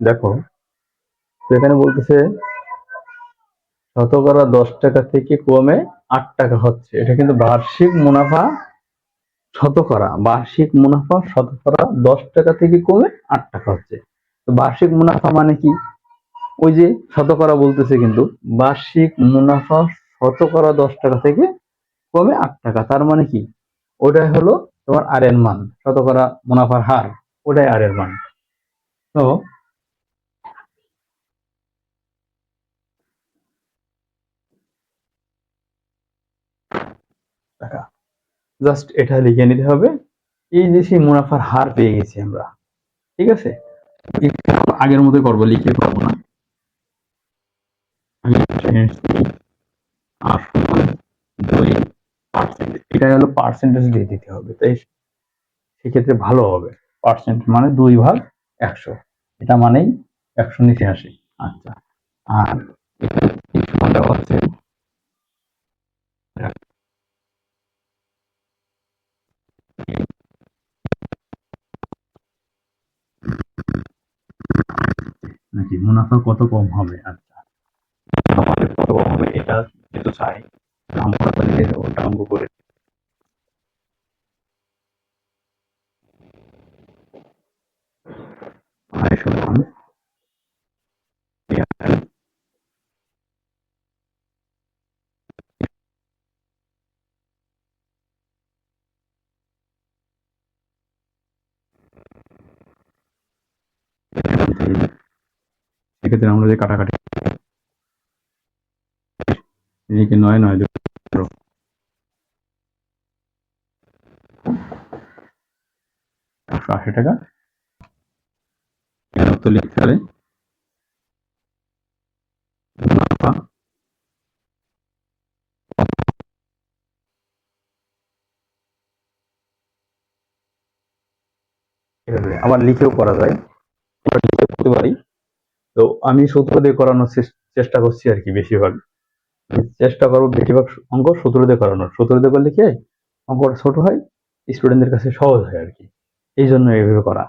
দেখো, তো এখানে বলতেছে শতকরা 10 টাকা থেকে কমে 8 টাকা হচ্ছে। এটা কিন্তু বার্ষিক মুনাফা শতকরা 10 টাকা থেকে কমে 8 টাকা হচ্ছে। তো বার্ষিক মুনাফা মানে কি? ওই যে শতকরা বলতেছে, কিন্তু বার্ষিক মুনাফা শতকরা 10 টাকা থেকে কমে 8 টাকা, তার মানে কি? ওটাই হলো তোমার আর এর মান, শতকরা মুনাফার হার, ওটাই আর এর মান। তো টাকা জাস্ট এটা লিখে নিতে হবে। এই যে সেই মুনাফার হার পেয়ে গেছি আমরা, ঠিক আছে? আগের মতো করবো, লিখে করবো না। এটাই হলো পার্সেন্টেজ দিয়ে দিতে হবে, তাই সেক্ষেত্রে ভালো হবে। পার্সেন্ট মানে 2/100, এটা মানেই 100 নিচে আসে। আচ্ছা, আর এখানে হচ্ছে নাকি মুনাফা কত কম হবে? আচ্ছা, মুনাফা কত কম হবে এটা যেহেতু চাই, আমরা তাহলে ওটা অঙ্ক করে আয় সমান সেক্ষেত্রে আমরা যে কাটাকাটি, এদিকে 9 9 180 টাকা তো লিখতে হবে মুনাফা। এভাবে আবার লিখেও করা যায়, আমরা লিখে করতে পারি। তো আমি সূত্র দিয়ে করানোর চেষ্টা করছি আর কি। বেশিরভাগ চেষ্টা করবো বেশিরভাগ অঙ্ক সূত্র দিয়ে করানোর। সূত্র দিয়ে করলে কি অঙ্কটা ছোট হয়, স্টুডেন্টদের কাছে সহজ হয় আর কি। এই জন্য এইভাবে করা।